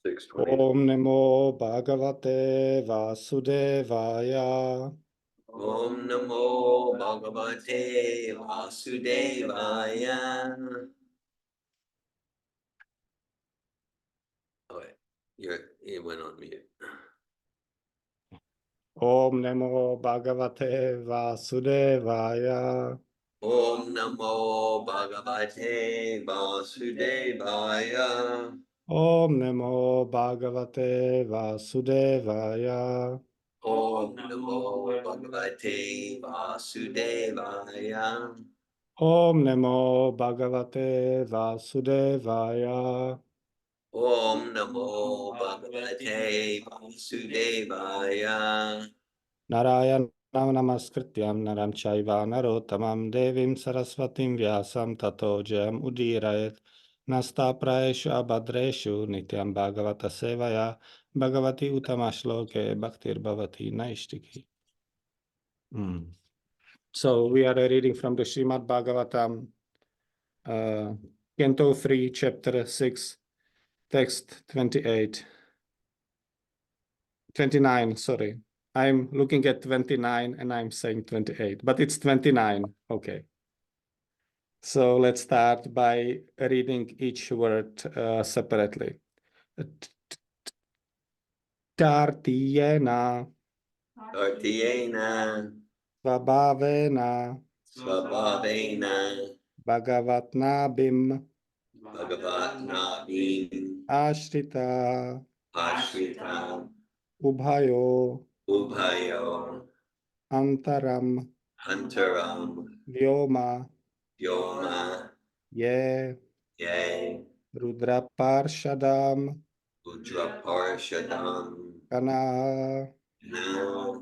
620. Om Namo Bhagavate Vasudevaya. Om Namo Bhagavate Vasudevaya. Oh, wait. You went on mute. Om Namo Bhagavate Vasudevaya. Om Namo Bhagavate Vasudevaya. Om Namo Bhagavate Vasudevaya. Om Namo Bhagavate Vasudevaya. Om Namo Bhagavate Vasudevaya. Om Namo Bhagavate Vasudevaya. Narayanam Namaskrityam Naram Chaiva Narottamam Devim Saraswatim Vyasam Tato Jayam Udirayet Nasta Praeshu Abhadreshu Nityam Bhagavata Sevaya Bhagavati Utamashloke Bhaktir Bhavati Naishtiki. So we are reading from the Srimad Bhagavatam, Canto 3, Chapter 6, Text 29, sorry. I'm looking at 29 and I'm saying 28, but it's 29. Okay. So let's start by reading each word separately. Tartiyena. Tartiyena. Svabhavena. Svabhavena. Bhagavatnabhim. Bhagavatnabhim. Ashrita. Ashrita. Ubhayo. Ubhayo. Antaram. Antaram. Vyoma. Yoma. Ye. Ye. Rudraparshadam. Udraparshadam. Kana. Na.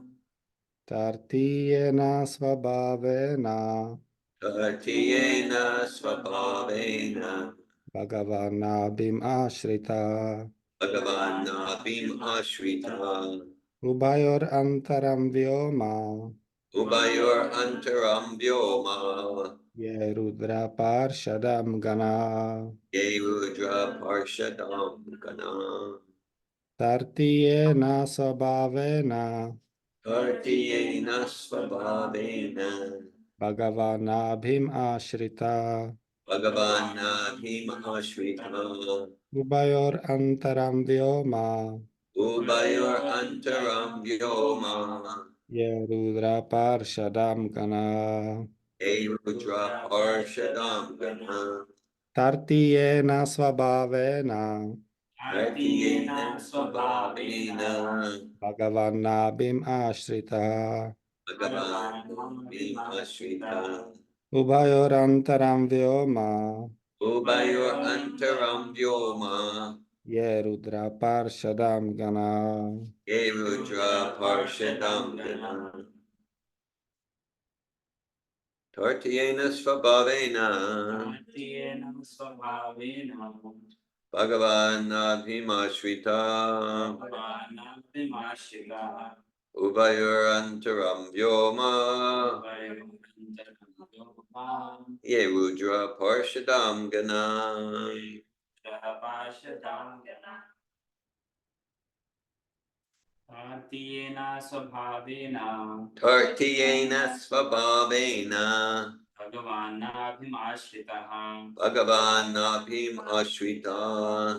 Tartiyena svabhavena. Tartiyena svabhavena. Bhagavanabhim ashrita. Bhagavanabhim ashrita. Ubhayor antaram vyoma. Ubayor antaram vyoma. Ye rudra parshadam gana. Ye rudra parshadam gana. Tartiyena svabhavena. Kartiyena svabhavena. Bhagavanabhim ashrita. Bhagavanabhim ashrita. Ubhayor antaram vyoma. Ubayor antaram vyoma. Ye rudra parshadam gana. Ye rudra parshadam gana. Tartiyena svabhavena. Kartiyena svabhavena. Bhagavanabhim ashrita. Bhagavanabhim ashrita. Ubhayor antaram vyoma. Ubayor antaram vyoma. Ye rudra parshadam gana. Ye rudra parshadam gana. Tartiyena svabhavena. Bhagavan abhimashrita. Ubayor antaram vyoma. Ye rudra parshadam gana. Tartiyena svabhavena. Tartiyena svabhavena. Bhagavanabhim ashritaha. Bhagavanabhim ashrita.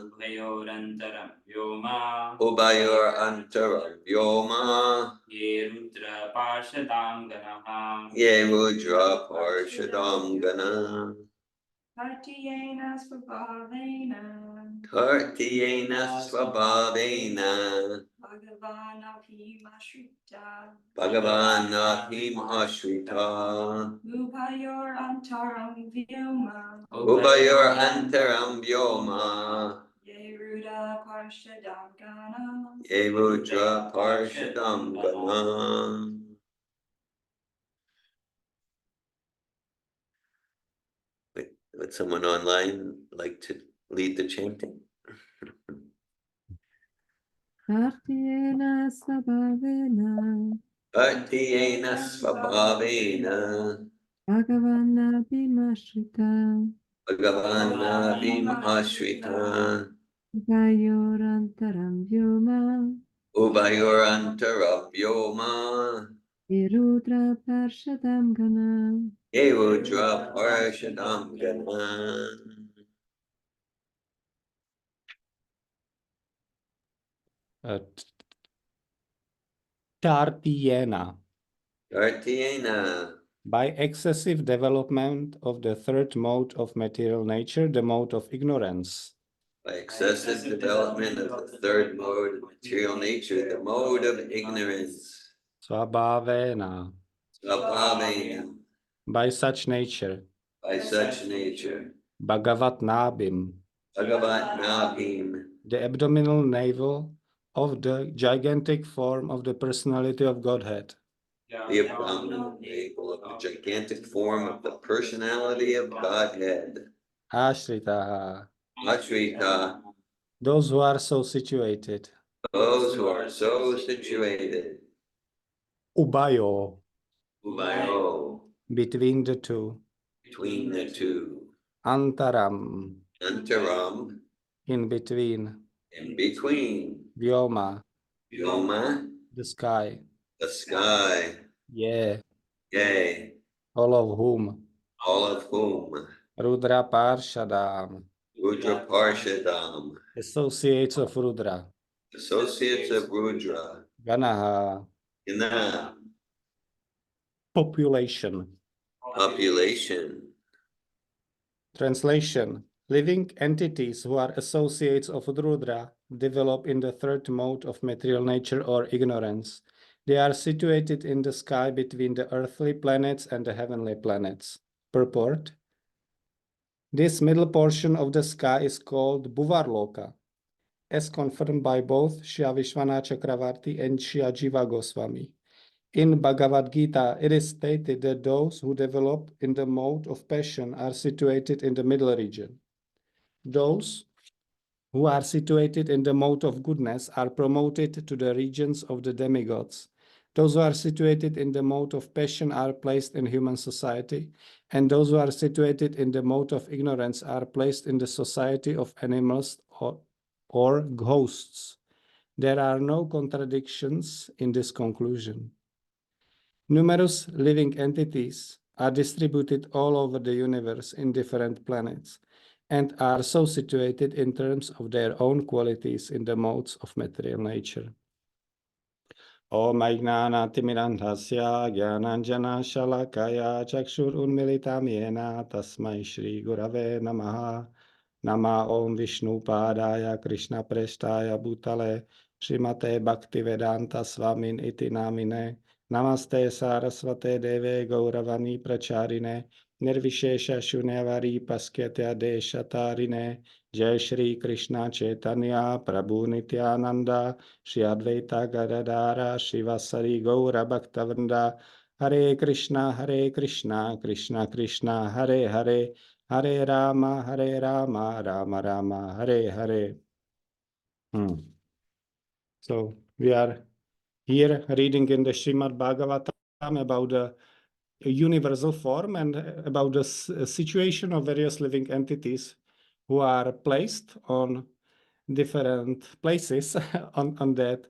Ubhayorantaram vyoma. Ubayor antaram vyoma. Ye rudra parshadam ganaha. Ye rudra parshadam gana. Tartiyena svabhavena. Tartiyena svabhavena. Bhagavanabhim ashrita. Bhagavanabhim ashrita. Ubhayor antaram vyoma. Ubayor antaram vyoma. Ye ruda parshadam gana. Ye rudra parshadam gana. Would someone online like to lead the chanting? Tartiyena svabhavena. Tartiyena svabhavena. Bhagavanabhim ashrita. Bhagavanabhim ashrita. Upayorantaram Vyoma Ubayorantarabhyoma Irudra Parshadam Gana Evudra Parashadam Ganan. Tartiena. Kartiena. By excessive development of the third mode of material nature, the mode of ignorance. By excessive development of the third mode of material nature, the mode of ignorance. Svabhavena. Svabhavena. By such nature. By such nature. Bhagavat Nabhim. Bhagavat Nabhim. The abdominal navel of the gigantic form of the personality of Godhead. The abdominal navel of the gigantic form of the personality of Godhead. Ashritaha. Ashrita. Those who are so situated. Those who are so situated. Ubayo. Ubayo. Between the two. Between the two. Antaram. Antaram. In between. In between. Vyoma. Vyoma. The sky. The sky. Yeah. Yea. All of whom. All of whom. Rudra Parshadam. Rudra Parshadam. Associates of Rudra. Associates of Rudra. Ganaha. In the Population. population. Translation. Living entities who are associates of Rudra develop in the third mode of material nature or ignorance. They are situated in the sky between the earthly planets and the heavenly planets. Purport. This middle portion of the sky is called Bhuvarloka, as confirmed by both Shri Vishwanath Chakravarti and Shri Jiva Goswami. In Bhagavad Gita, it is stated that those who develop in the mode of passion are situated in the middle region. Those who are situated in the mode of goodness are promoted to the regions of the demigods. Those who are situated in the mode of passion are placed in human society, and those who are situated in the mode of ignorance are placed in the society of animals or ghosts. There are no contradictions in this conclusion. Numerous living entities are distributed all over the universe in different planets and are so situated in terms of their own qualities in the modes of material nature. Om Ajnanatimirandhasya Jnananjana Shalakaya Chakshur Unmilitam Yena Tasmai Shri Gurave Namaha. Nama Om Vishnu Padaya Krishna Prestaya Bhutale Srimate Bhaktivedanta Swamin Iti Namine. Namaste Sarasvate Deve Gauravani Pracharine Nirvishesha Shunyavari Pasketya Deshatarine Jai Shri Krishna Chaitanya Prabhu Nityananda Shri Advaita Gadadara Shivasari Gaura Bhaktavrinda Hare Krishna Krishna Krishna Hare Hare Hare Rama Rama Rama Hare Hare. So we are here reading in the Srimad Bhagavatam about the universal form and about the situation of various living entities who are placed on different places on that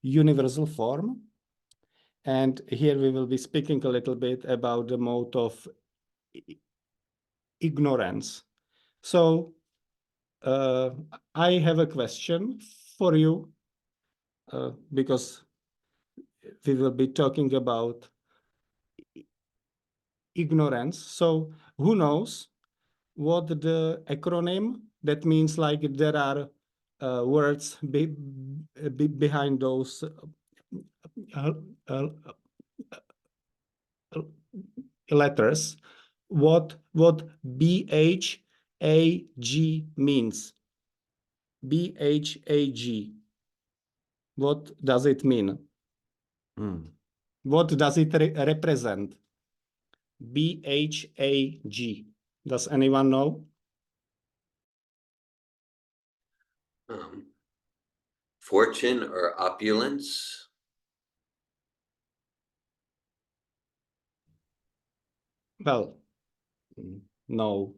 universal form. And here we will be speaking a little bit about the mode of ignorance. So I have a question for you because we will be talking about ignorance. So who knows what the acronym that means? Like there are words behind those letters. What BHAG means? BHAG. What does it mean? What does it represent? BHAG. Does anyone know? Fortune or opulence. Well, No.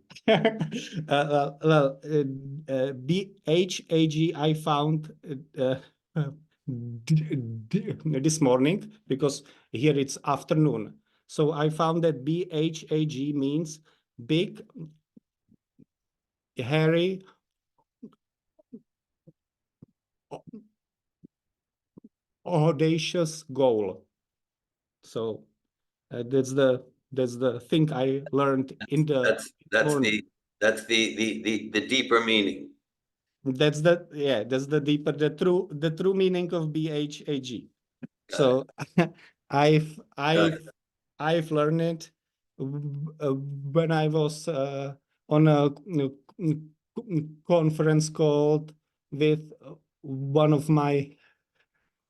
BHAG I found this morning because here it's afternoon. So I found that BHAG means big, hairy, audacious goal. So that's the thing I learned in the morning. That's the deeper meaning. That's the deeper, the true meaning of BHAG. So I've Got I've I've learned it when I was on a conference called with one of my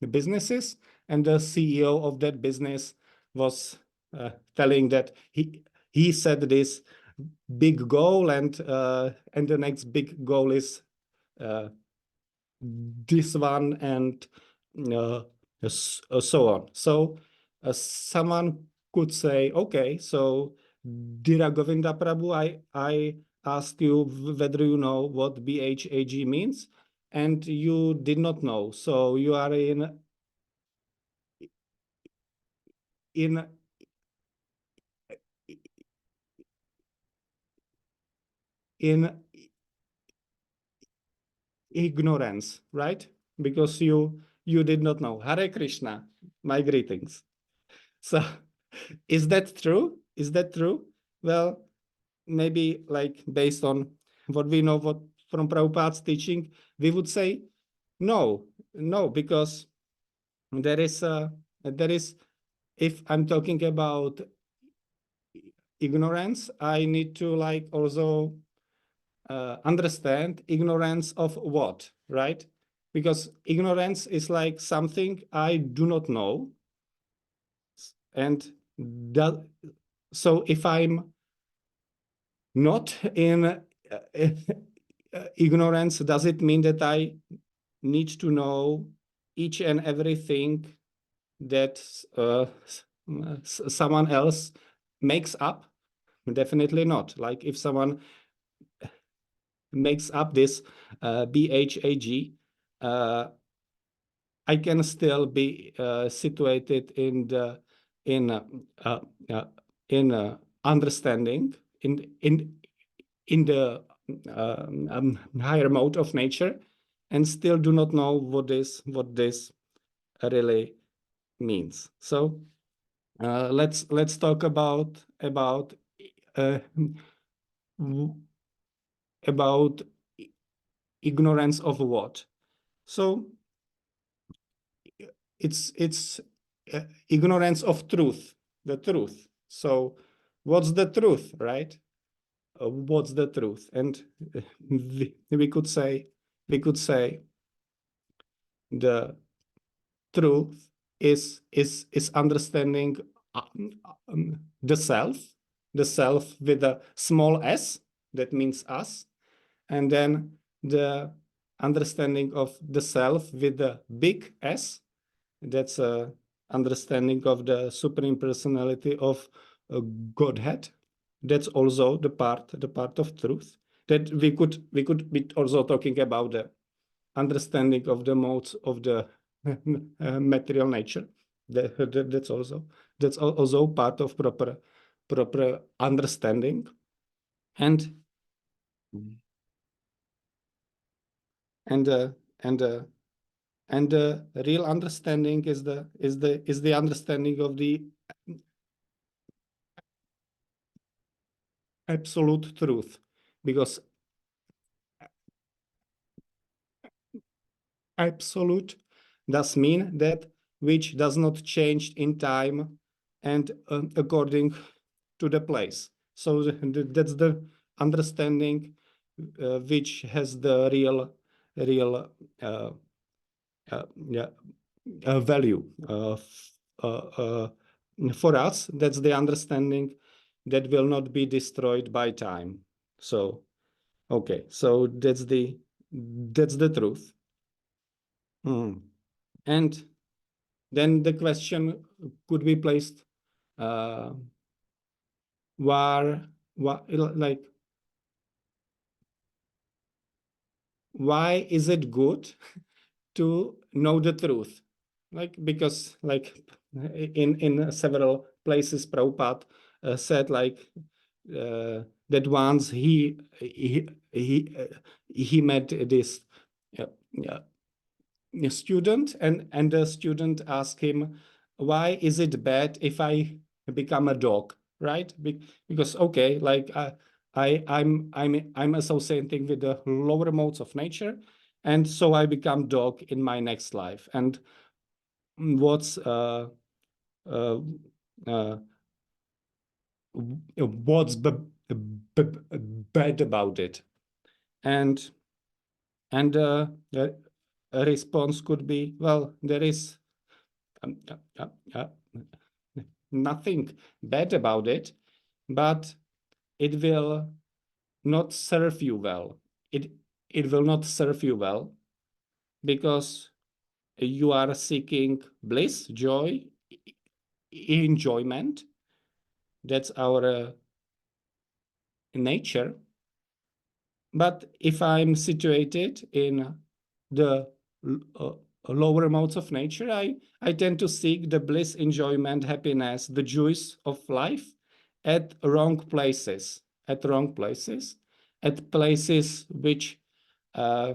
businesses, and the CEO of that business was telling that he set this big goal, and the next big goal is this one, and so on. So someone could say, okay, so Dira Govinda Prabhu, I asked you whether you know what BHAG means, and you did not know. So you are in ignorance, right? Because you did not know. Hare Krishna, my greetings. So is that true? Is that true? Well, maybe like based on what we know from Prabhupada's teaching, we would say no, because there is if I'm talking about ignorance, I need to like also understand ignorance of what, right? Because ignorance is like something I do not know. And that, so if I'm not in ignorance, does it mean that I need to know each and everything that someone else makes up? Definitely not. Like if someone makes up this BHAG, I can still be situated in the in understanding in the higher mode of nature, and still do not know what this really means. So let's talk about uh, about ignorance of what. So it's ignorance of truth, the truth. So what's the truth, right? What's the truth? And we could say the truth is understanding the self with a small s, that means us, and then the understanding of the self with the big S, that's a understanding of the supreme personality of Godhead. That's also the part of truth. That we could be also talking about the understanding of the modes of the material nature. That's also part of proper understanding. And the real understanding is the understanding of the absolute truth, because absolute does mean that which does not change in time and according to the place. So that's the understanding which has the real value for us. That's the understanding that will not be destroyed by time. So okay, so that's the truth. And then the question could be placed, where like, why is it good to know the truth? Like, because like in several places Prabhupada said like that once he met this student, and the student asked him, why is it bad if I become a dog, right? Because okay, like I'm associating with the lower modes of nature, and so I become dog in my next life. And what's uh, uh, bad about it? And the response could be, well, there is um, uh, uh, nothing bad about it, but it will not serve you well. It will not serve you well because you are seeking bliss, joy, enjoyment. That's our nature. But if I'm situated in the uh, lower modes of nature, I tend to seek the bliss, enjoyment, happiness, the joys of life at wrong places, at places which uh,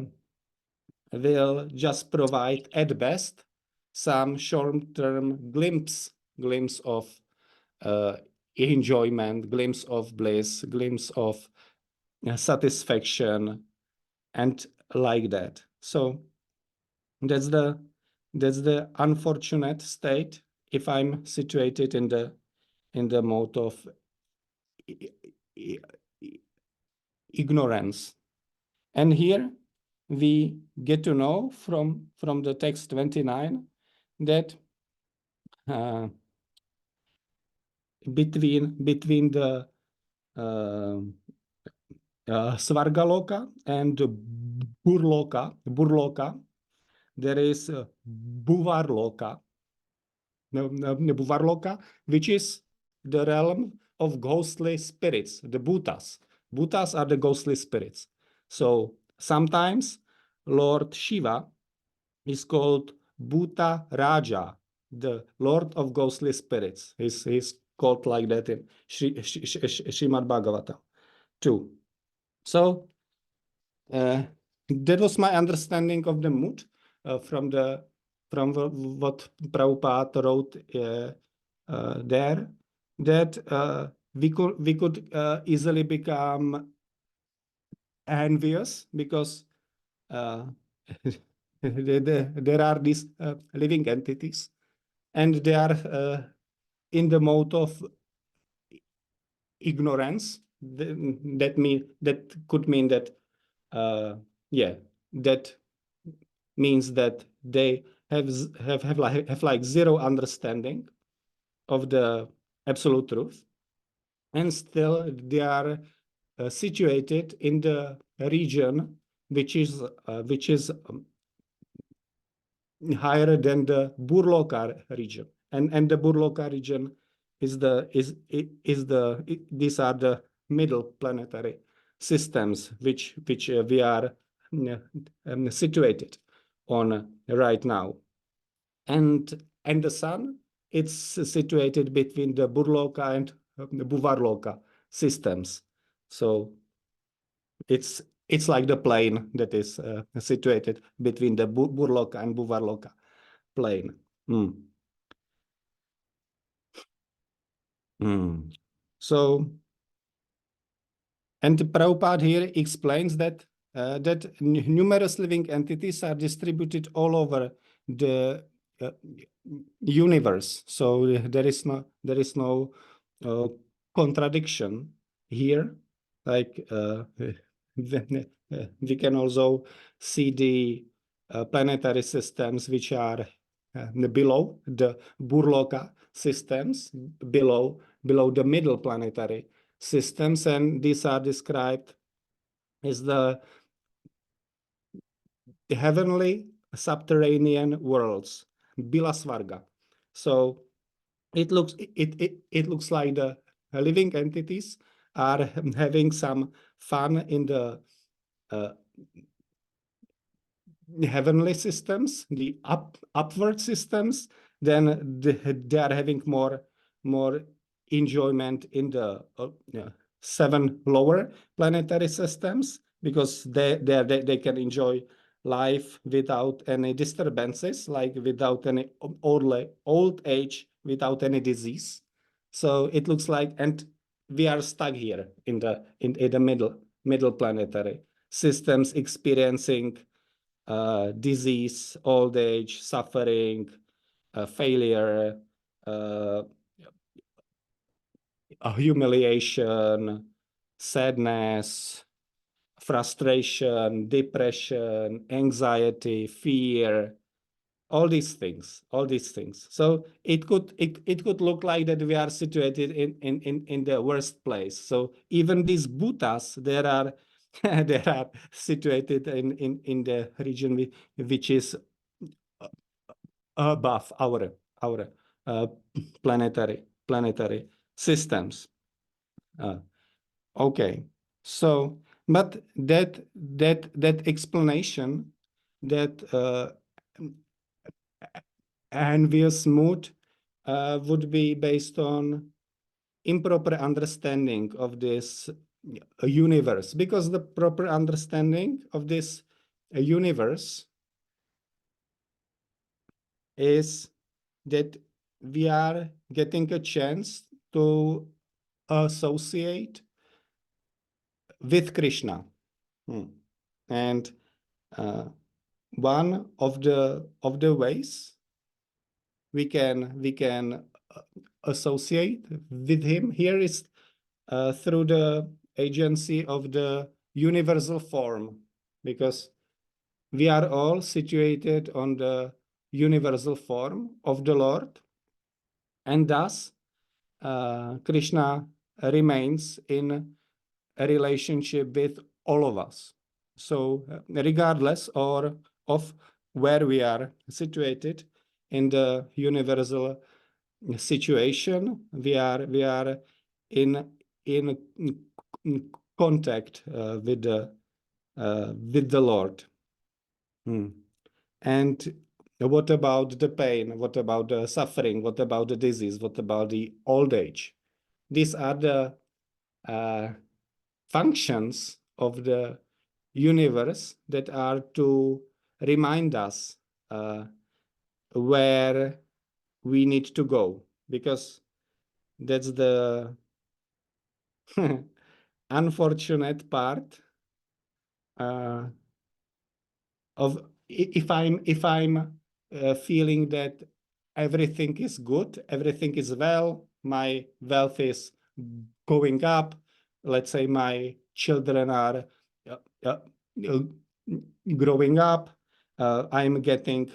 will just provide at best some short-term glimpse of uh, enjoyment, glimpse of bliss, glimpse of satisfaction, and like that. So that's the unfortunate state if I'm situated in the mode of ignorance. And here we get to know from the text 29 that between the Svargaloka and Burloka, there is Buvarloka, Buvarloka, which is the realm of ghostly spirits, the Bhutas. Bhutas are the ghostly spirits. So sometimes Lord Shiva is called Bhuta Raja, the Lord of ghostly spirits. He's called like that in Srimad Bhagavatam too. So that was my understanding of the mood from what Prabhupada wrote there, that we could easily become envious because there are these living entities, and they are in the mode of ignorance. That could mean that yeah, that means that they have like zero understanding of the absolute truth, and still they are situated in the region which is higher than the Burloka region, and the Burloka region is these are the middle planetary systems which we are situated on right now, and the sun, it's situated between the Burloka and the Buvarloka systems. So it's like the plane that is situated between the Burloka and Buvarloka plane. So, and Prabhupada here explains that numerous living entities are distributed all over the universe. So there is no contradiction here. Like we can also see the planetary systems which are below the Burloka systems, below the middle planetary systems, and these are described as the heavenly subterranean worlds, Bilasvarga. So it looks like the living entities are having some fun in the heavenly systems, the upward systems, then they are having more enjoyment in the 7 lower planetary systems, because they can enjoy life without any disturbances, like without any old age, without any disease. So it looks like, and we are stuck here in the middle planetary systems, experiencing disease, old age, suffering, failure, humiliation, sadness, frustration, depression, anxiety, fear, all these things. So it could look like that we are situated in the worst place. So even these Bhutas, there are they are situated in the region which is above our uh, planetary systems. Okay, so but that explanation, that envious mood would be based on improper understanding of this universe, because the proper understanding of this universe is that we are getting a chance to associate with Krishna. And one of the ways we can associate with him here is through the agency of the universal form, because we are all situated on the universal form of the Lord, and thus Krishna remains in a relationship with all of us. So regardless of where we are situated in the universal situation, we are in contact with the Lord. And what about the pain? What about the suffering? What about the disease? What about the old age? These are the functions of the universe that are to remind us where we need to go, because that's the unfortunate part of if I'm feeling that everything is good, everything is well, my wealth is going up, let's say my children are growing up, I'm getting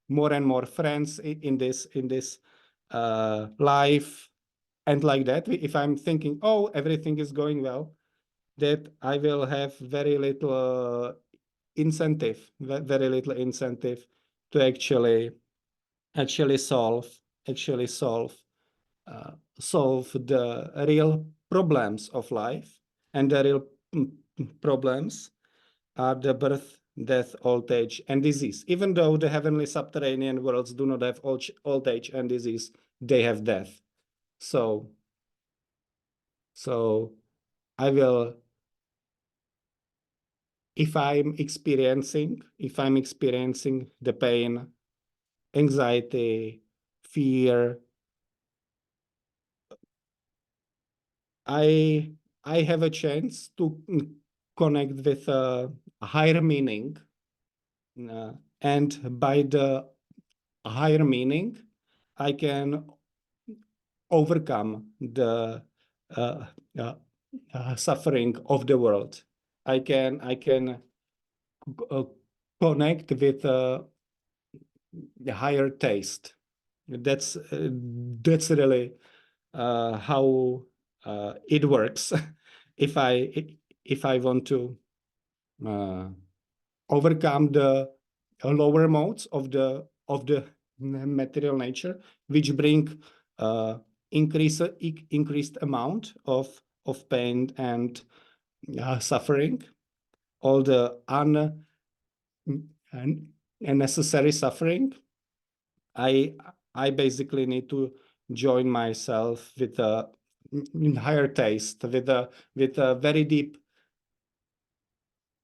more and more friends in this life, and like that, if I'm thinking, oh, everything is going well, that I will have very little incentive to actually solve the real problems of life. And the real problems are the birth, death, old age, and disease. Even though the heavenly subterranean worlds do not have old age and disease, they have death. So I will, if I'm experiencing the pain, anxiety, fear, I have a chance to connect with a higher meaning, and by the higher meaning, I can overcome the suffering of the world. I can connect with the higher taste. That's really how it works. if I want to overcome the lower modes of the material nature, which bring increased amount of of pain and suffering, all the unnecessary suffering, I basically need to join myself with a higher taste, with a very deep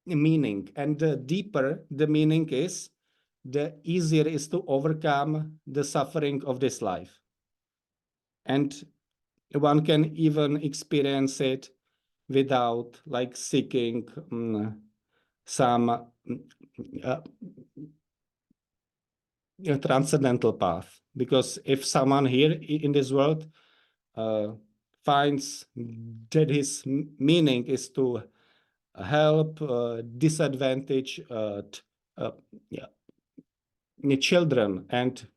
meaning. And the deeper the meaning is, the easier it is to overcome the suffering of this life. And one can even experience it without like seeking some a transcendental path. Because if someone here in this world finds that his meaning is to help disadvantaged children and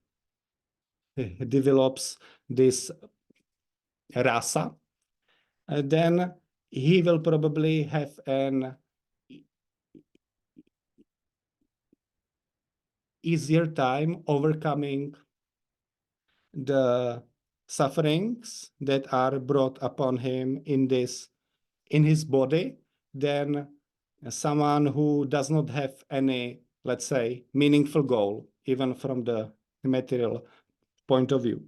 develops this rasa, then he will probably have an easier time overcoming the sufferings that are brought upon him in his body than someone who does not have any, let's say, meaningful goal, even from the material point of view.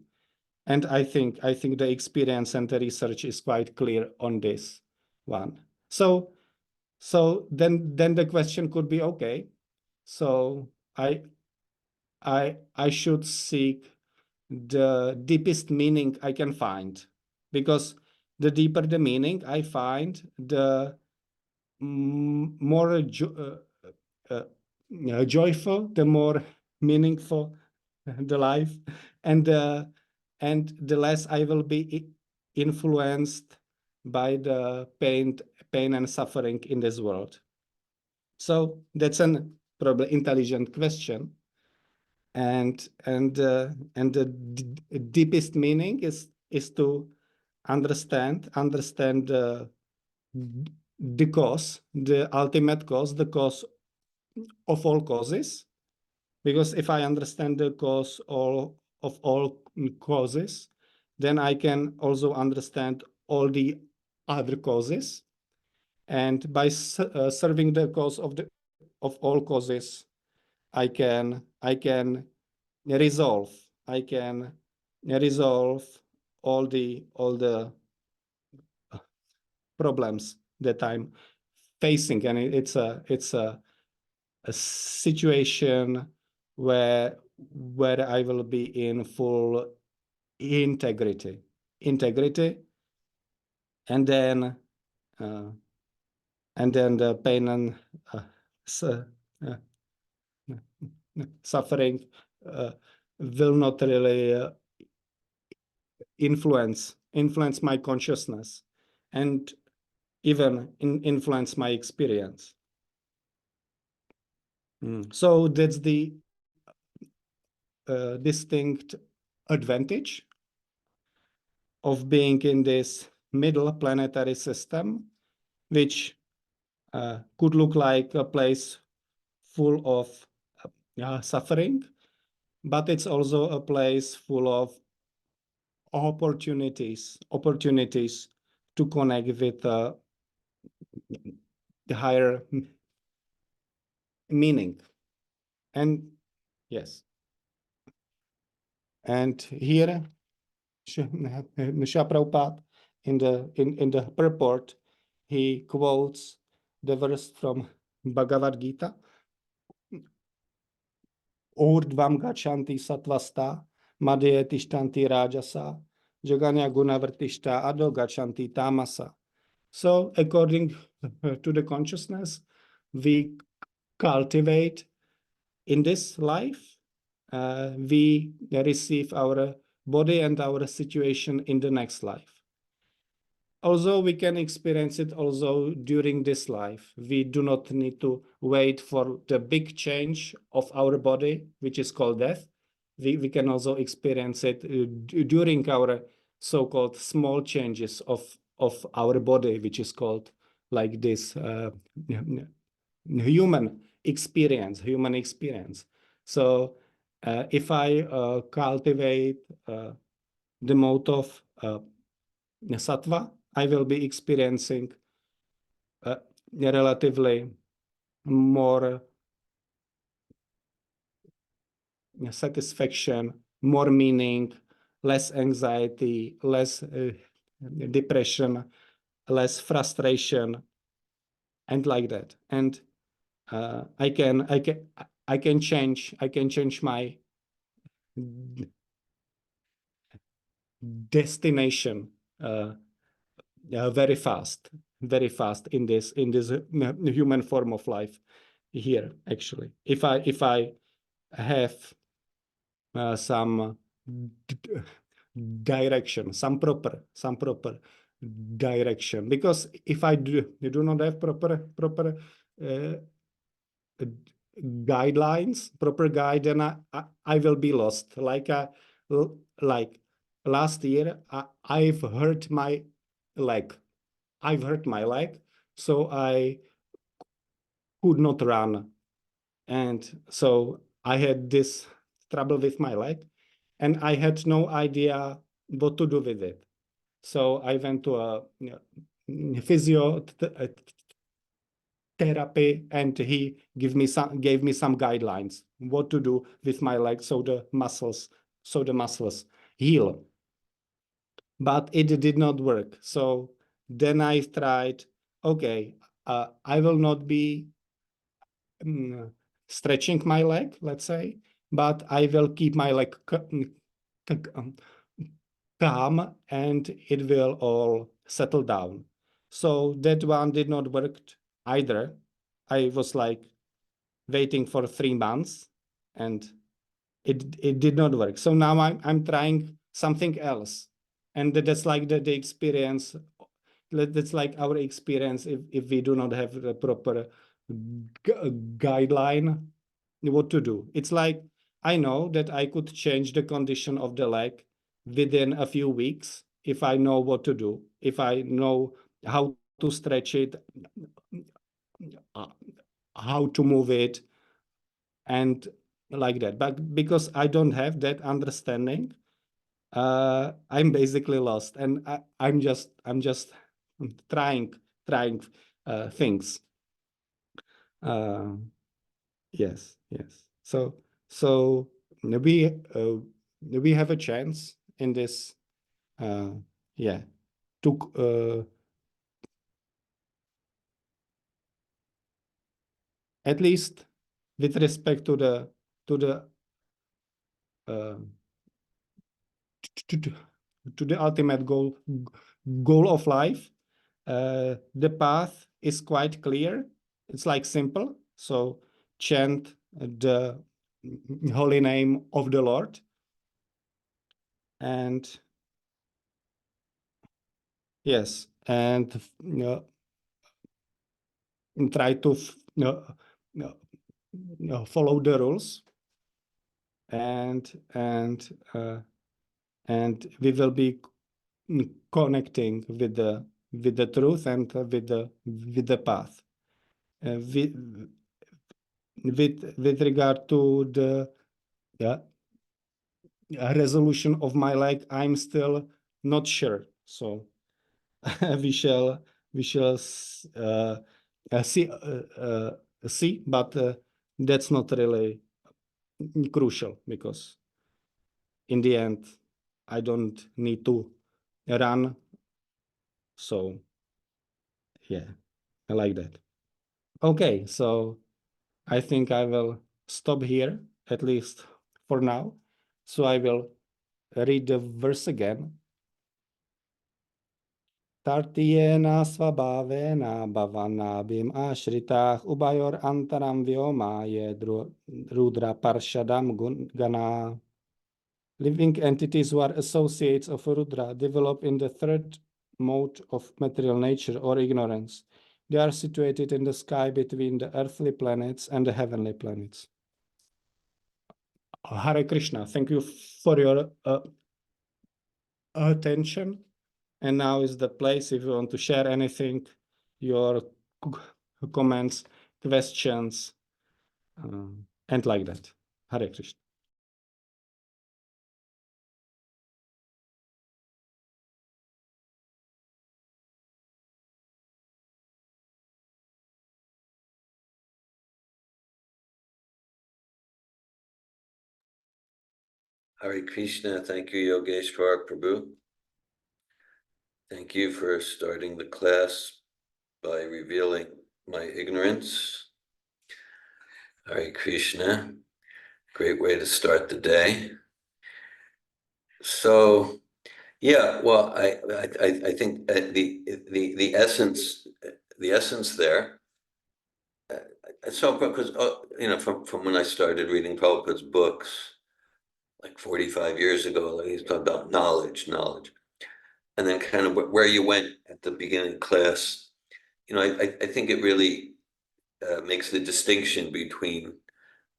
And I think the experience and the research is quite clear on this one. So then the question could be, okay, so I should seek the deepest meaning I can find, because the deeper the meaning I find, the more joyful, the more meaningful the life, and the less I will be influenced by the pain and suffering in this world. So that's an probably intelligent question. And the deepest meaning is to understand the cause, the ultimate cause, the cause of all causes. Because if I understand the cause of all causes, then I can also understand all the other causes. And by serving the cause of all causes, I can resolve all the problems that I'm facing, and it's a situation where I will be in full integrity, and then the pain and suffering will not really influence my consciousness, and even influence my experience. So that's the distinct advantage of being in this middle planetary system, which could look like a place full of suffering, but it's also a place full of opportunities to connect with the higher meaning. And yes, and here Srila Prabhupada in the purport, he quotes the verse from Bhagavad Gita: Urdvam gachanti satvasta, madhye tishtanti rajasa, jaganya gunavartishta ado gachanti tamasa. So according to the consciousness we cultivate in this life, we receive our body and our situation in the next life. Also, we can experience it also during this life. We do not need to wait for the big change of our body, which is called death. We can also experience it during our so-called small changes of our body, which is called like this human experience. So if I cultivate the mode of sattva, I will be experiencing relatively more satisfaction, more meaning, less anxiety, less depression, less frustration, and like that. And I can change my destination very fast in this human form of life here. Actually, if I have some direction, some proper direction, because if I do not have proper guidelines, proper guide, then I will be lost. Like last year, I've hurt my leg. So I could not run, and so I had this trouble with my leg, and I had no idea what to do with it. So I went to a physiotherapy, and he gave me some guidelines what to do with my leg, so the muscles heal. But it did not work. So then I tried, okay, I will not be stretching my leg, let's say, but I will keep my leg calm, and it will all settle down. So that one did not work either. I was like waiting for 3 months, and it did not work. So now I'm trying something else, and that's like the experience. That's like our experience if we do not have a proper guideline what to do. It's like I know that I could change the condition of the leg within a few weeks if I know what to do, if I know how to stretch it, uh, how to move it, and like that. But because I don't have that understanding, I'm basically lost, and I'm just trying things. Yes. So we have a chance in this, yeah, to at least with respect to the uh, to, to, to the ultimate goal of life. The path is quite clear. It's like simple. So chant the holy name of the Lord, and yes, and try to follow the rules, and we will be connecting with the truth and with the path. With regard to the resolution of my leg, I'm still not sure. So we shall see, but that's not really crucial, because in the end, I don't need to run. So yeah, I like that. Okay, so I think I will stop here, at least for now. So I will read the verse again. Tartiyena svabhavena bhavanabhim ashritah ubayor antaram vyoma rudra parshadam gana. Living entities who are associates of Rudra develop in the third mode of material nature or ignorance. They are situated in the sky between the earthly planets and the heavenly planets. Hare Krishna, thank you for your attention. And now is the place if you want to share anything, your comments, questions, and like that. Hare Krishna. Hare Krishna, thank you, Yogesvara Prabhu. Thank you for starting the class by revealing my ignorance. Hare Krishna, great way to start the day. So, yeah, well, I think the essence there. So, because you know, from when I started reading Prabhupada's books, like 45 years ago, like he's talking about knowledge, and then kind of where you went at the beginning of class. You know, I think it really makes the distinction between,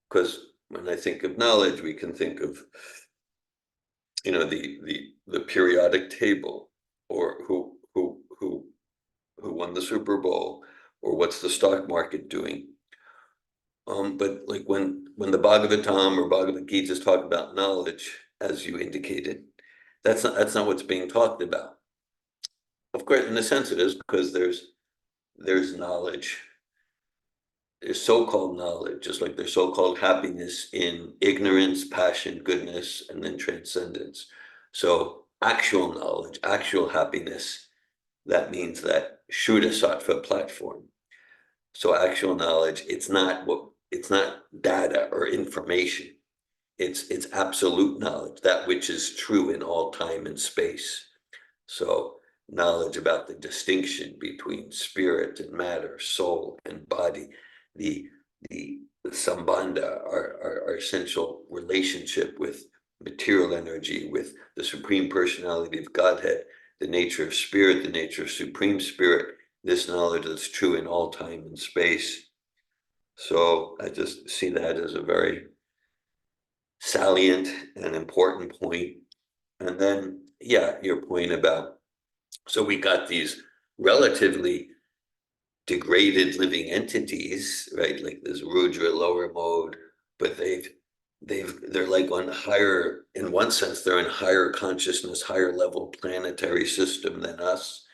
because when I think of knowledge, we can think of, you know, the periodic table, or who won the Super Bowl, or what's the stock market doing. But like when the Bhagavatam or Bhagavad Gita talk about knowledge, as you indicated, that's not what's being talked about. Of course, in a sense it is, because there's knowledge. There's so-called knowledge, just like there's so-called happiness in ignorance, passion, goodness, and then transcendence. So actual knowledge, actual happiness, that means that Shuddha Sattva platform. So actual knowledge, it's not data or information. It's absolute knowledge, that which is true in all time and space. So knowledge about the distinction between spirit and matter, soul and body, the sambandha, our essential relationship with material energy, with the Supreme Personality of Godhead, the nature of spirit, the nature of Supreme Spirit, this knowledge that's true in all time and space. So I just see that as a very salient and important point. And then, yeah, your point about, so we got these relatively degraded living entities, right? Like this Rudra lower mode, but they're like on higher, in one sense, they're in higher consciousness, higher level planetary system than us.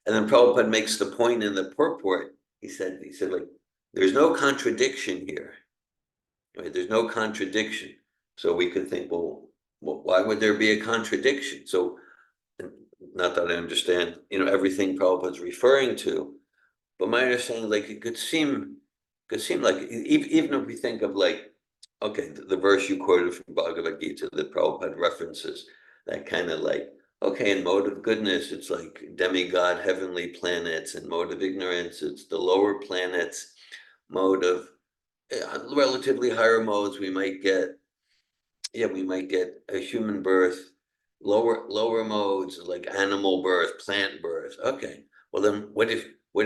And then Prabhupada makes the point in the purport. He said like, there's no contradiction here, right? There's no contradiction. So we could think, well, why would there be a contradiction? So, not that I understand, you know, everything Prabhupada's referring to, but my understanding, like, it could seem like, even if we think of like, okay, the verse you quoted from Bhagavad Gita that Prabhupada references, that kind of like, okay, in mode of goodness, it's like demigod, heavenly planets, and mode of ignorance, it's the lower planets. Mode of relatively higher modes, we might get a human birth. Lower modes like animal birth, plant birth. Okay, well then what if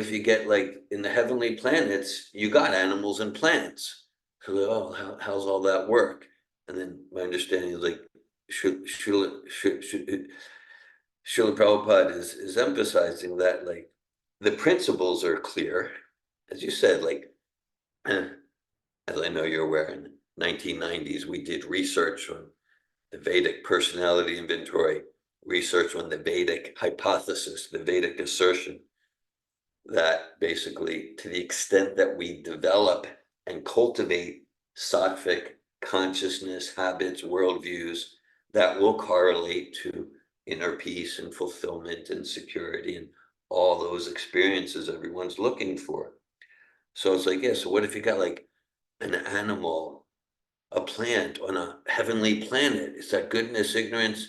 you get, like, in the heavenly planets, you got animals and plants? So how's all that work? And then my understanding is like Srila Prabhupada is emphasizing that, like, the principles are clear, as you said, like, as I know you're aware, in the 1990s, we did research on the Vedic personality inventory, research on the Vedic hypothesis, the Vedic assertion that basically, to the extent that we develop and cultivate sattvic consciousness, habits, worldviews, that will correlate to inner peace and fulfillment and security and all those experiences everyone's looking for. So it's like, yeah, so what if you got like an animal, a plant on a heavenly planet? Is that goodness, ignorance?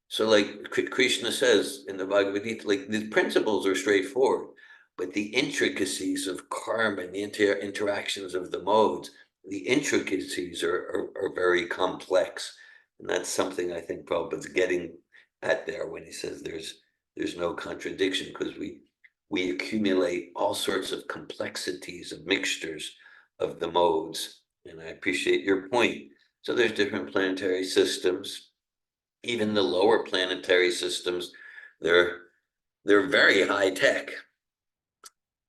So like Krishna says in the Bhagavad Gita, like, the principles are straightforward, but the intricacies of karma and the interactions of the modes, the intricacies are very complex. And that's something I think Prabhupada's getting at there when he says there's no contradiction, because we accumulate all sorts of complexities of mixtures of the modes. And I appreciate your point. So there's different planetary systems, even the lower planetary systems, they're very high tech.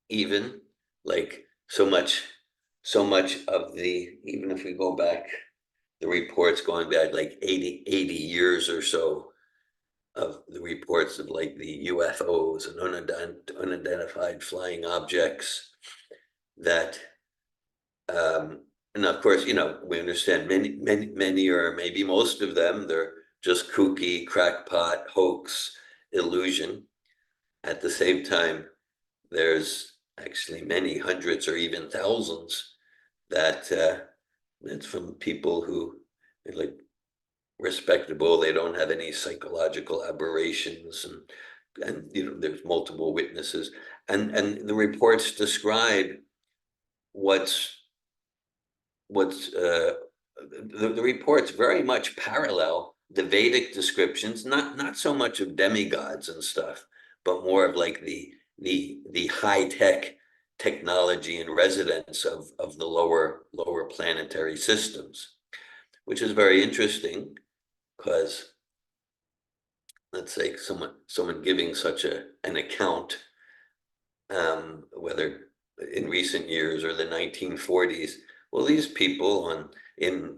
Even like so much of the, even if we go back, the reports going back like 80 years or so, of the reports of like the UFOs and unidentified flying objects that And of course, we understand many, or maybe most of them, they're just kooky, crackpot, hoax, illusion. At the same time, there's actually many hundreds or even thousands that it's from people who are like respectable, they don't have any psychological aberrations, and there's multiple witnesses, and the reports describe what's the reports very much parallel the Vedic descriptions, not so much of demigods and stuff, but more of like the high tech technology and residents of the lower planetary systems, which is very interesting because let's say someone giving such an account, whether in recent years or the 1940s, well, these people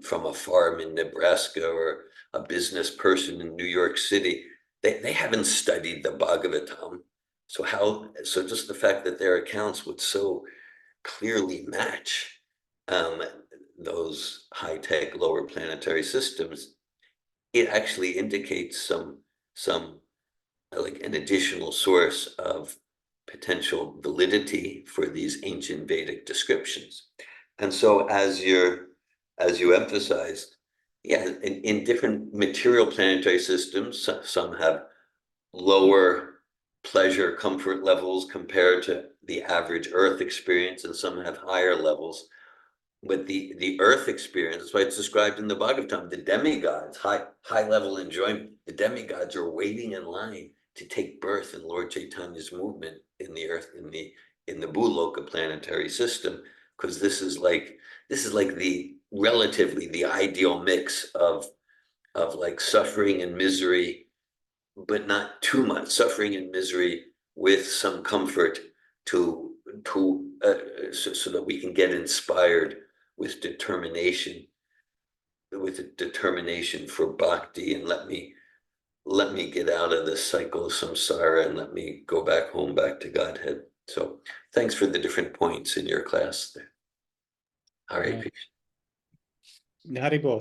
from a farm in Nebraska or a business person in New York City, they haven't studied the Bhagavatam. So just the fact that their accounts would so clearly match those high-tech lower planetary systems, it actually indicates some like an additional source of potential validity for these ancient Vedic descriptions. And so as you emphasized, yeah, in different material planetary systems, some have lower pleasure comfort levels compared to the average Earth experience, and some have higher levels. But the Earth experience, that's why it's described in the Bhagavatam, the demigods, high level enjoyment, the demigods are waiting in line to take birth in Lord Chaitanya's movement in the Earth, in the Bhuloka planetary system, because this is like the relatively the ideal mix of like suffering and misery, but not too much suffering and misery with some comfort to so that we can get inspired with determination for bhakti, and let me get out of this cycle of samsara and let me go back home, back to Godhead. So thanks for the different points in your class there. Hare Yeah. Krishna. Haribo,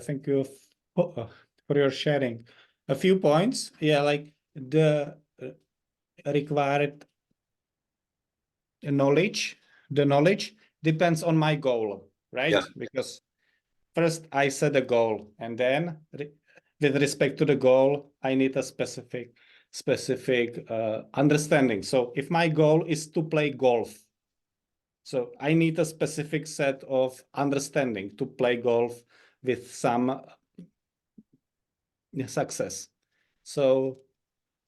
thank you for your sharing. A few points, yeah, like the required knowledge, the knowledge depends on my goal, right? Yeah. Because first I set a goal, and then with respect to the goal, I need a specific understanding. So if my goal is to play golf, so I need a specific set of understanding to play golf with some success. So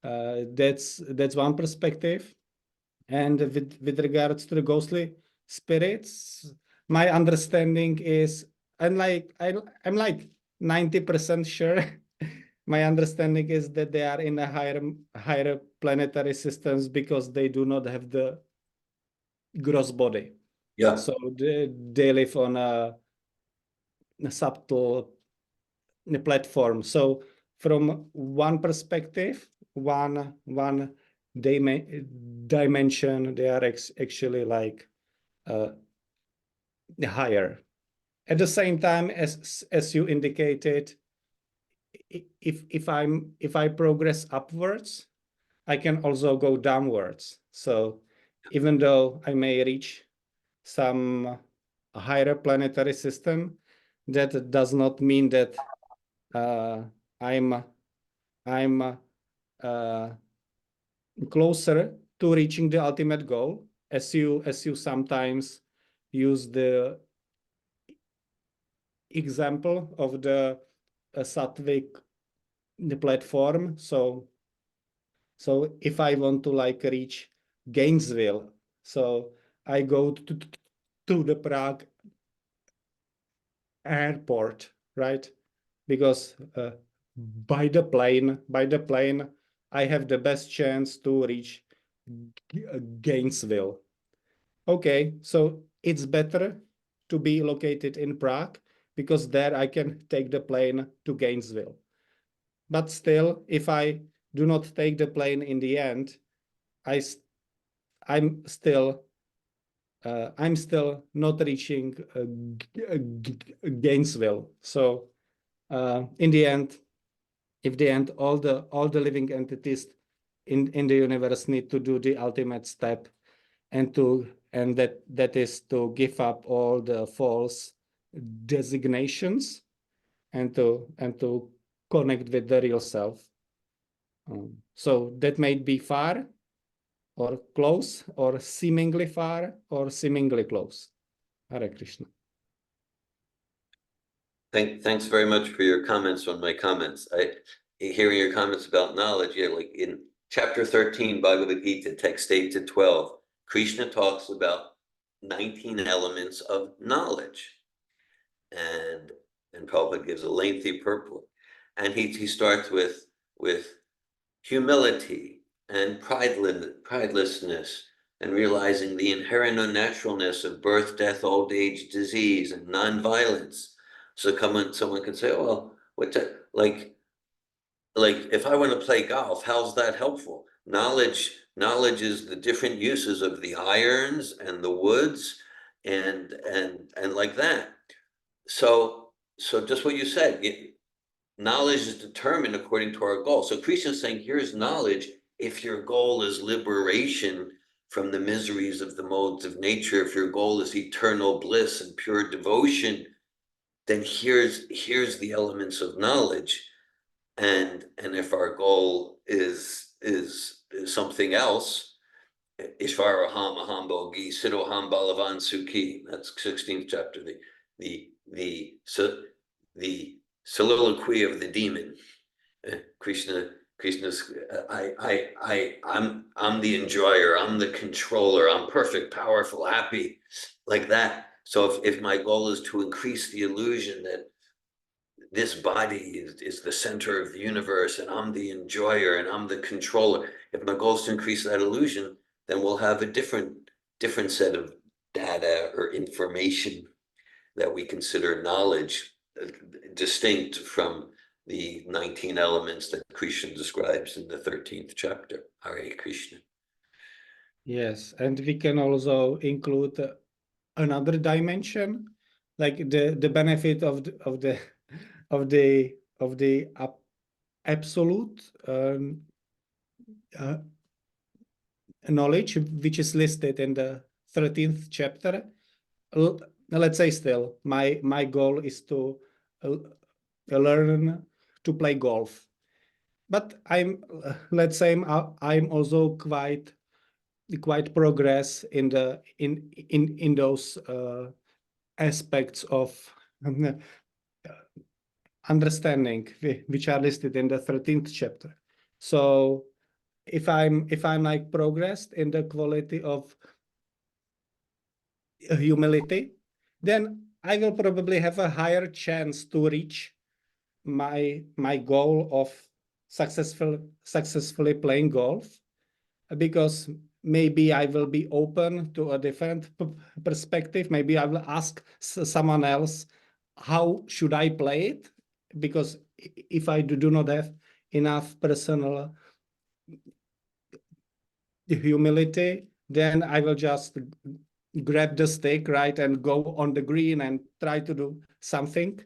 that's one perspective. And with regards to the ghostly spirits, my understanding is I'm like 90% sure. My understanding is that they are in a higher planetary systems because they do not have the gross body. Yeah. So they live on a subtle platform. So from one perspective, one dimension, they are actually like higher. At the same time, as you indicated, if I progress upwards, I can also go downwards. So even though I may reach some higher planetary system, that does not mean that I'm closer to reaching the ultimate goal, as you sometimes use the example of the sattvic the platform. So if I want to like reach Gainesville, so I go to the Prague airport, right? Because by the plane, I have the best chance to reach Gainesville. Okay, so it's better to be located in Prague because there I can take the plane to Gainesville. But still, if I do not take the plane in the end, I'm still I'm still not reaching Gainesville. So in the end, all the living entities in the universe need to do the ultimate step, and that is to give up all the false designations and to connect with the real self. So that may be far or close or seemingly far or seemingly close. Hare Krishna. Thanks very much for your comments on my comments. Hearing your comments about knowledge, yeah, like in chapter 13, Bhagavad Gita, text 8 to 12, Krishna talks about 19 elements of knowledge. And Prabhupada gives a lengthy purport. And he starts with humility and pridelessness, and realizing the inherent unnaturalness of birth, death, old age, disease, and non-violence. So someone can say, oh, well, like if I want to play golf, how's that helpful? Knowledge is the different uses of the irons and the woods and like that. So just what you said, knowledge is determined according to our goal. So Krishna is saying, here's knowledge. If your goal is liberation from the miseries of the modes of nature, if your goal is eternal bliss and pure devotion, then here's the elements of knowledge. And if our goal is something else, Ishvara ham aham bogi siddhoham balavan sukhi. That's 16th chapter. The soliloquy of the demon. Krishna's I'm the enjoyer, I'm the controller, I'm perfect, powerful, happy, like that. So if my goal is to increase the illusion that this body is the center of the universe and I'm the enjoyer and I'm the controller, if my goal is to increase that illusion, then we'll have a different set of data or information that we consider knowledge, distinct from the 19 elements that Krishna describes in the 13th chapter. Hare Krishna. Yes, and we can also include another dimension, like the benefit of the absolute knowledge, which is listed in the 13th chapter. Let's say still, my goal is to learn to play golf, but let's say I'm also quite progress in those aspects of understanding which are listed in the 13th chapter. So if I'm like progressed in the quality of humility, then I will probably have a higher chance to reach my goal of successfully playing golf, because maybe I will be open to a different perspective. Maybe I will ask someone else, how should I play it? Because if I do not have enough personal humility, then I will just grab the stick, right, and go on the green and try to do something.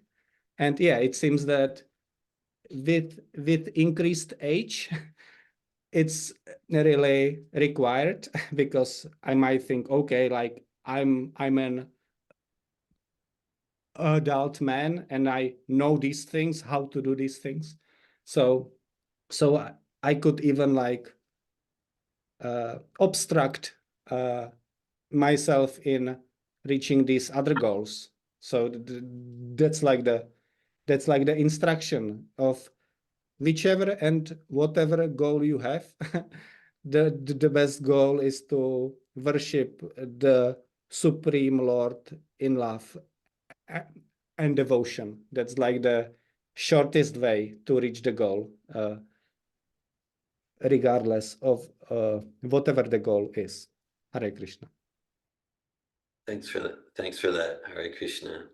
And yeah, it seems that with increased age, it's really required, because I might think, okay, like I'm an adult man and I know these things, how to do these things. So I could even like obstruct myself in reaching these other goals. So that's like the instruction of whichever and whatever goal you have. the best goal is to worship the Supreme Lord in love and devotion. That's like the shortest way to reach the goal, regardless of whatever the goal is. Hare Krishna. Thanks for that. Hare Krishna.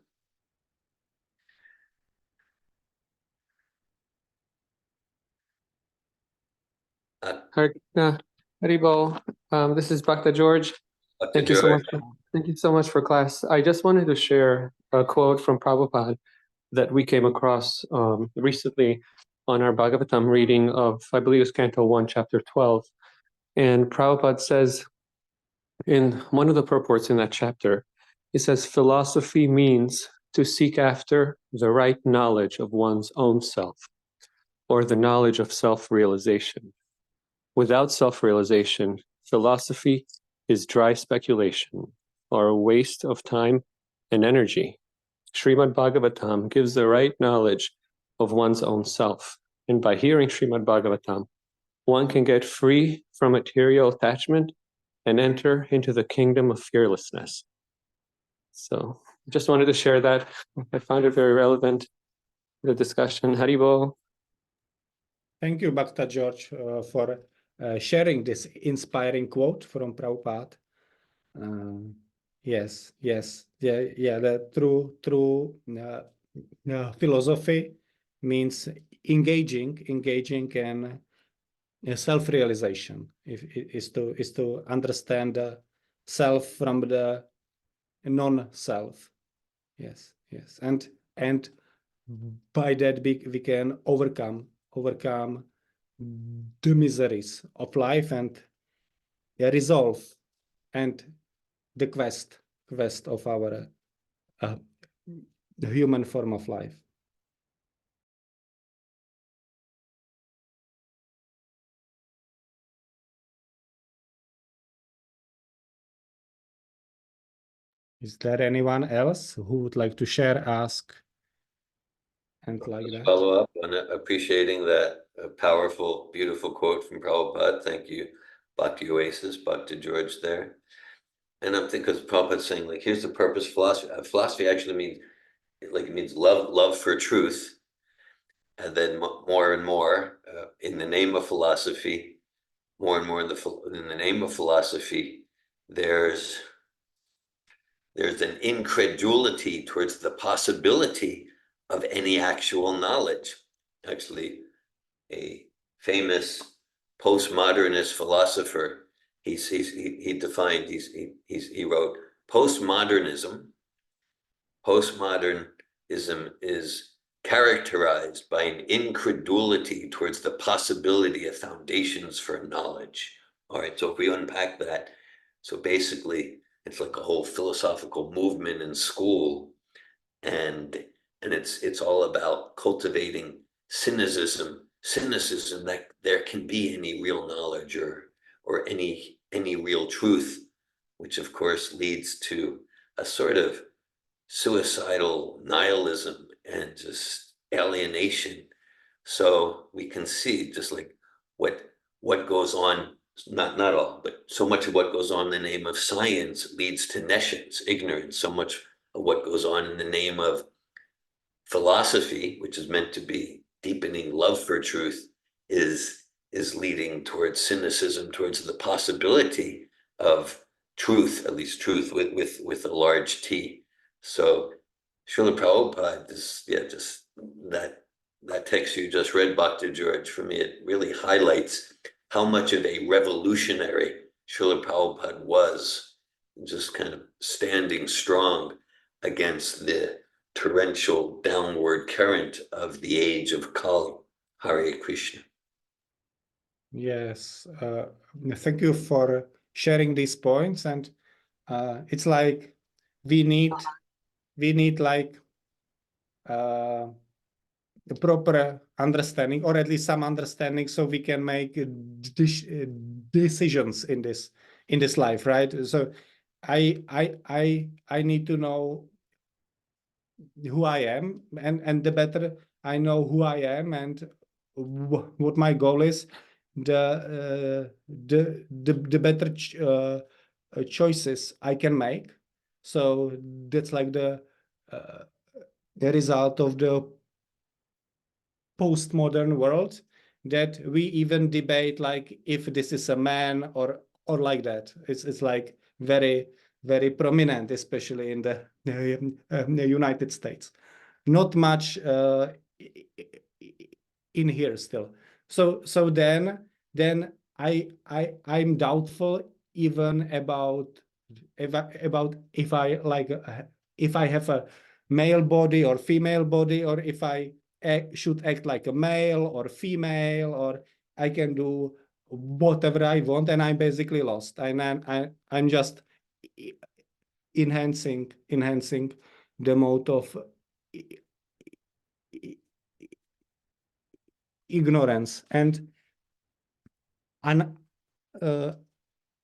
Hare Krishna. Haribol. This is Bhakta George. Dr. Thank you so much. George. Thank you so much for class. I just wanted to share a quote from Prabhupada that we came across recently on our Bhagavatam reading of, I believe it's Canto 1, Chapter 12. And Prabhupada says in one of the purports in that chapter, he says, philosophy means to seek after the right knowledge of one's own self, or the knowledge of self-realization. Without self-realization, philosophy is dry speculation, or a waste of time and energy. Srimad Bhagavatam gives the right knowledge of one's own self. And by hearing Srimad Bhagavatam, one can get free from material attachment and enter into the kingdom of fearlessness. So just wanted to share that. I found it very relevant to the discussion. Haribol. Thank you, Bhakta George, for sharing this inspiring quote from Prabhupada. Yes, the true philosophy means engaging in self-realization. Is to understand the self from the non-self. Yes, and by that we can overcome the miseries of life and resolve and the quest of our the human form of life. Is there anyone else who would like to share, ask, and like that? Follow up on appreciating that powerful, beautiful quote from Prabhupada. Thank you, Bhakti Oasis, Bhakti George there. And I'm thinking, because Prabhupada's saying, like, here's the purpose of philosophy. Philosophy actually means, like, it means love for truth. And then more and more, in the name of philosophy, more and more in the name of philosophy, there's an incredulity towards the possibility of any actual knowledge. Actually, a famous postmodernist philosopher, he wrote, postmodernism is characterized by an incredulity towards the possibility of foundations for knowledge. All right, so if we unpack that, so basically it's like a whole philosophical movement in school, and it's all about cultivating cynicism that there can be any real knowledge or any real truth, which of course leads to a sort of suicidal nihilism and just alienation. So we can see just like what goes on, not all, but so much of what goes on in the name of science leads to nescience, ignorance. So much of what goes on in the name of philosophy, which is meant to be deepening love for truth, is leading towards cynicism, towards the possibility of truth, at least truth with a large T. So Srila Prabhupada, just that text you just read, Bhakti George, for me, it really highlights how much of a revolutionary Srila Prabhupada was, just kind of standing strong against the torrential downward current of the age of Kali. Hare Krishna. Yes, thank you for sharing these points. And it's like we need like the proper understanding, or at least some understanding, so we can make decisions in this life, right? So I need to know who I am, and the better I know who I am and what my goal is, the better choices I can make. So that's like the result of the postmodern world, that we even debate like if this is a man or like that. It's like very prominent, especially in the United States. Not much in here still. So then I'm doubtful even about about if I have a male body or female body, or if I should act like a male or female, or I can do whatever I want, and I'm basically lost. And I'm just enhancing the mode of ignorance. And an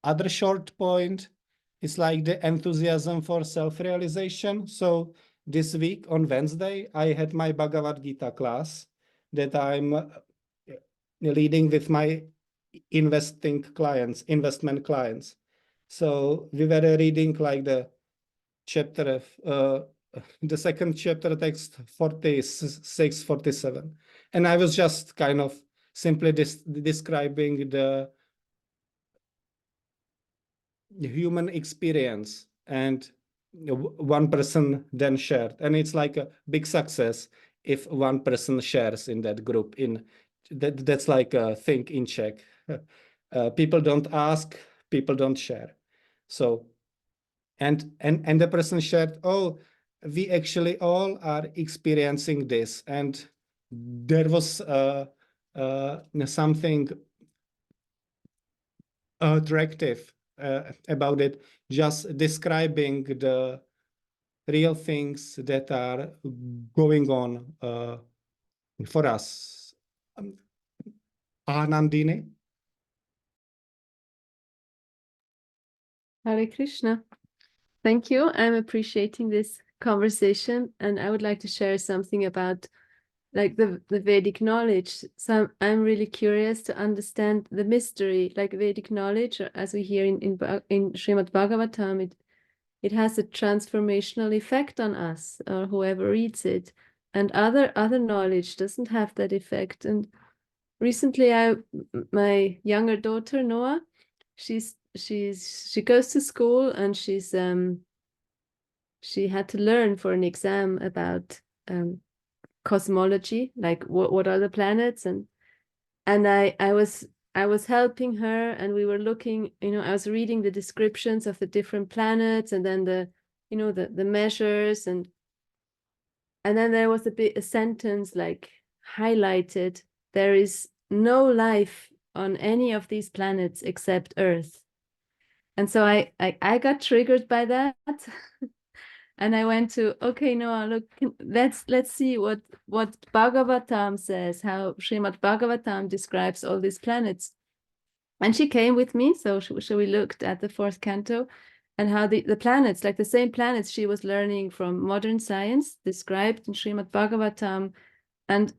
other short point is like the enthusiasm for self-realization. So this week on Wednesday, I had my Bhagavad Gita class that I'm leading with my investment clients. So we were reading like the chapter of the second chapter, text 46, 47. And I was just kind of simply describing the human experience, and one person then shared. And it's like a big success if one person shares in that group. That's like a thing in Czech. People don't ask, people don't share. So and the person shared, oh, we actually all are experiencing this. And there was something attractive about it, just describing the real things that are going on for us. Anandini? Hare Krishna. Thank you. I'm appreciating this conversation, and I would like to share something about like the Vedic knowledge. So I'm really curious to understand the mystery, like Vedic knowledge, as we hear in Srimad Bhagavatam, it has a transformational effect on us or whoever reads it, and other knowledge doesn't have that effect. And recently, my younger daughter Noah, she goes to school, and she had to learn for an exam about cosmology, like what are the planets, and I was helping her, and we were looking, I was reading the descriptions of the different planets, and then the measures, and then there was a sentence like highlighted: there is no life on any of these planets except Earth. And so I got triggered by that. And I went to, okay, Noah, look, let's see what Bhagavatam says, how Srimad Bhagavatam describes all these planets. And she came with me, so we looked at the fourth canto, and how the planets, like the same planets she was learning from modern science, described in Srimad Bhagavatam, and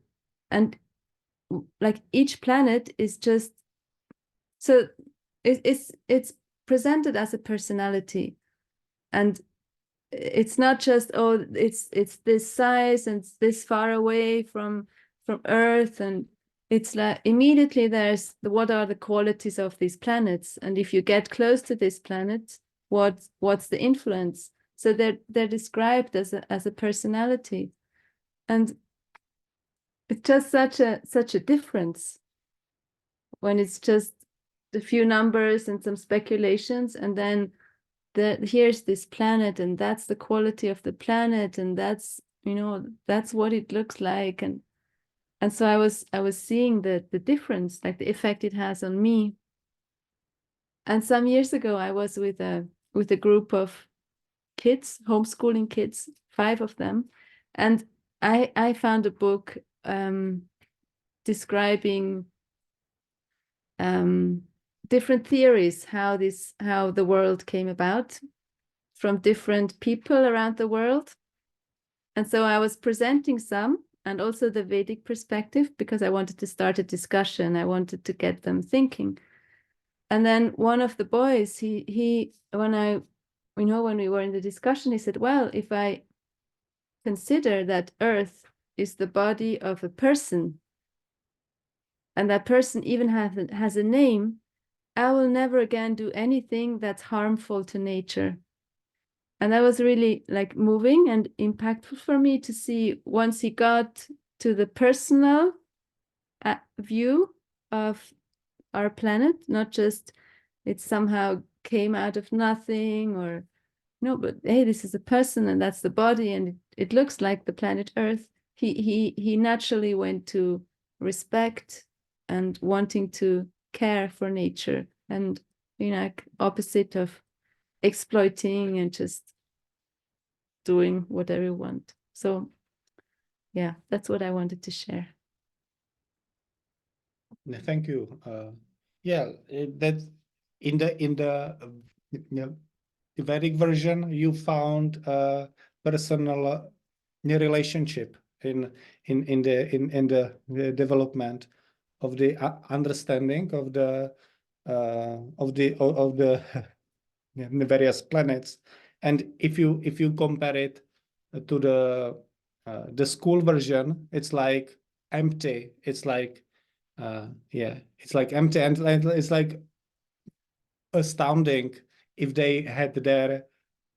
like each planet is just, so it's presented as a personality, and it's not just, oh, it's this size and it's this far away from Earth, and it's like immediately there's what are the qualities of these planets, and if you get close to this planet, what's the influence? So they're described as a personality, and it's just such a difference when it's just a few numbers and some speculations, and then here's this planet, and that's the quality of the planet, and that's what it looks like, and so I was seeing the difference, like the effect it has on me. And some years ago, I was with a group of kids, homeschooling kids, 5 of them, and I found a book describing different theories, how the world came about from different people around the world. And so I was presenting some, and also the Vedic perspective, because I wanted to start a discussion. I wanted to get them thinking. And then one of the boys, he when we were in the discussion, he said, well, if I consider that Earth is the body of a person, and that person even has a name, I will never again do anything that's harmful to nature. And that was really like moving and impactful for me to see, once he got to the personal view of our planet, not just it's somehow came out of nothing, or no, but hey, this is a person and that's the body, and it looks like the planet Earth. He naturally went to respect and wanting to care for nature, and opposite of exploiting and just doing whatever you want. So yeah, that's what I wanted to share. Thank you. That in the Vedic version, you found a personal relationship in the development of the understanding of the various planets. And if you compare it to the school version, it's like empty. It's like it's like empty, and it's like astounding if they had their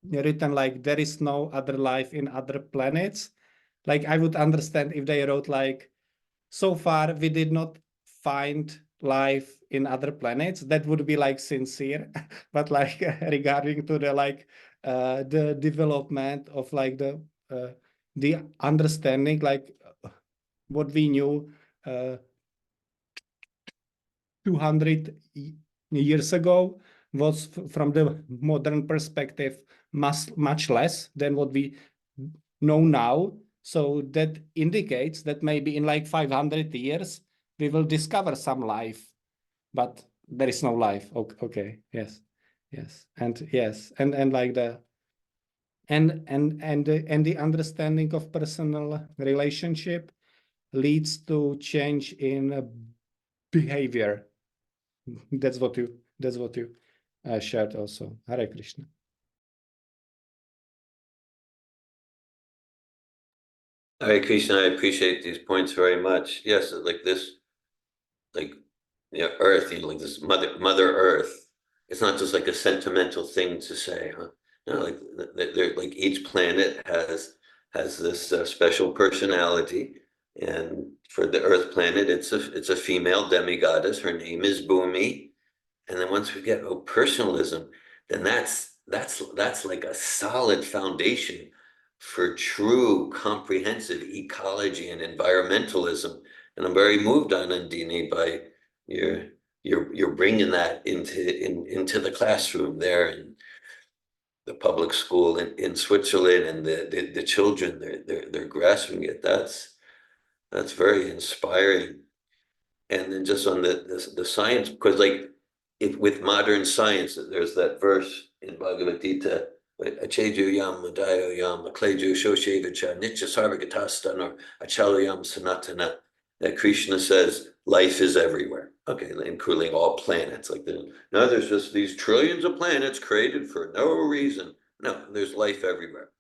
written like there is no other life in other planets. Like I would understand if they wrote like, so far we did not find life in other planets. That would be like sincere. But like regarding to the development of like the understanding, like what we knew 200 years ago was from the modern perspective much less than what we know now. So that indicates that maybe in like 500 years we will discover some life, but there is no life. Okay, yes, and yes, and like the the understanding of personal relationship leads to change in behavior. That's what you shared also. Hare Krishna. Hare Krishna, I appreciate these points very much. Yes, like this, like Earth, like this Mother Earth. It's not just like a sentimental thing to say, huh? No, like they're like each planet has this special personality, and for the Earth planet, it's a female demigoddess. Her name is Bhumi, and then once we get personalism, then that's like a solid foundation for true comprehensive ecology and environmentalism. And I'm very moved on Nandini by you're bringing that into the classroom there in the public school in Switzerland, and the children they're grasping it. That's very inspiring. And then just on the science, because like if with modern science, there's that verse in Bhagavad Gita, Acheju yam madayo yam akleju shoshevacha nitya sarvagatastan or achalo yam sanatana, that Krishna says life is everywhere. Okay, including all planets. Like no, there's just these trillions of planets created for no reason. No, there's life everywhere.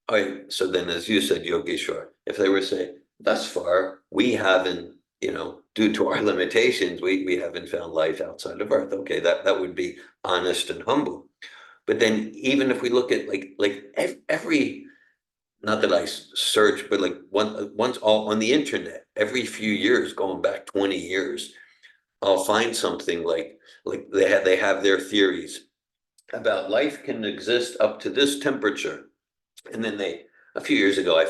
All right, so then as you said, Yogeshwar, if they were saying, thus far, we haven't, due to our limitations, we haven't found life outside of Earth. Okay, that would be honest and humble. But then even if we look at like every, not that I search, but like once all on the internet, every few years, going back 20 years, I'll find something like they have their theories about life can exist up to this temperature. And then a few years ago,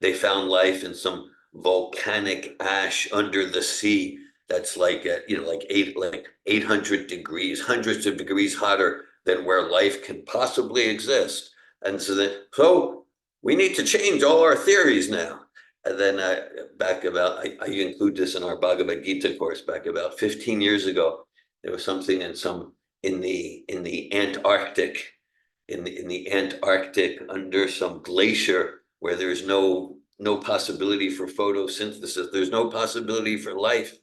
they found life in some volcanic ash under the sea that's like like 800 degrees, hundreds of degrees hotter than where life can possibly exist. And so we need to change all our theories now. And then I include this in our Bhagavad Gita course back about 15 years ago. There was something in the Antarctic in the Antarctic under some glacier where there's no possibility for photosynthesis. There's no possibility for life,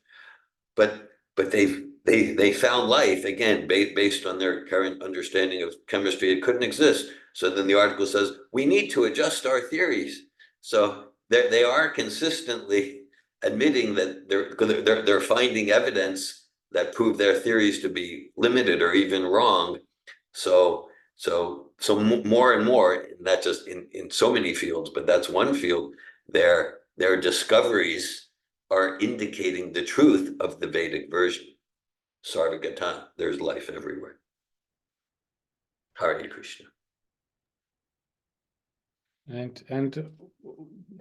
but they found life again based on their current understanding of chemistry. It couldn't exist. So then the article says we need to adjust our theories. So they are consistently admitting that they're finding evidence that prove their theories to be limited or even wrong. So more and more, not just in so many fields, but that's one field, their discoveries are indicating the truth of the Vedic version. Sarvagata, there's life everywhere. Hare Krishna. And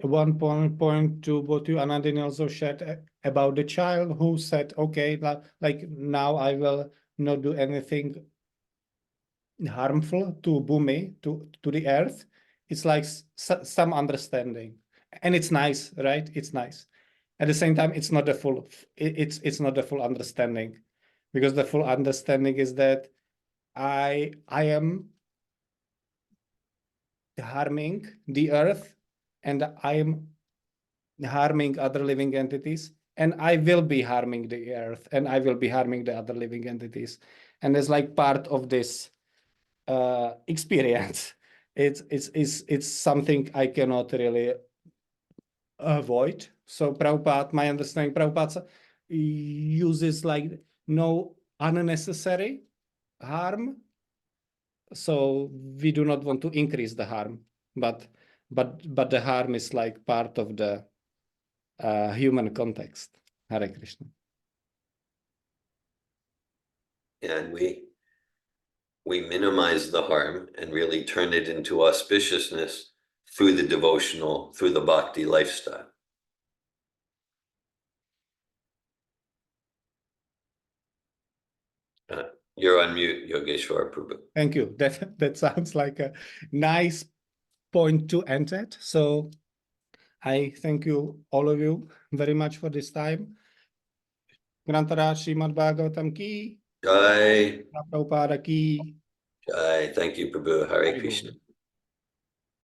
one point to what you, Anandini, also shared about the child who said, okay, like now I will not do anything harmful to Bhumi, to the earth. It's like some understanding. And it's nice, right? It's nice. At the same time, it's not the full, it's not the full understanding, because the full understanding is that I am harming the earth, and I am harming other living entities, and I will be harming the earth, and I will be harming the other living entities. And it's like part of this experience. It's something I cannot really avoid. So Prabhupada, my understanding, Prabhupada uses like no unnecessary harm. So we do not want to increase the harm, but the harm is like part of the human context. Hare Krishna. And we minimize the harm and really turn it into auspiciousness through the devotional, through the bhakti lifestyle. You're on mute, Yogeshwara Prabhu. Thank you. That sounds like a nice point to end at. So I thank you, all of you, very much for this time. Grantara Srimad Bhagavatam ki, Jai, Prabhupada ki. Jai. Thank you, Prabhu. Hare Hare Bol. Krishna.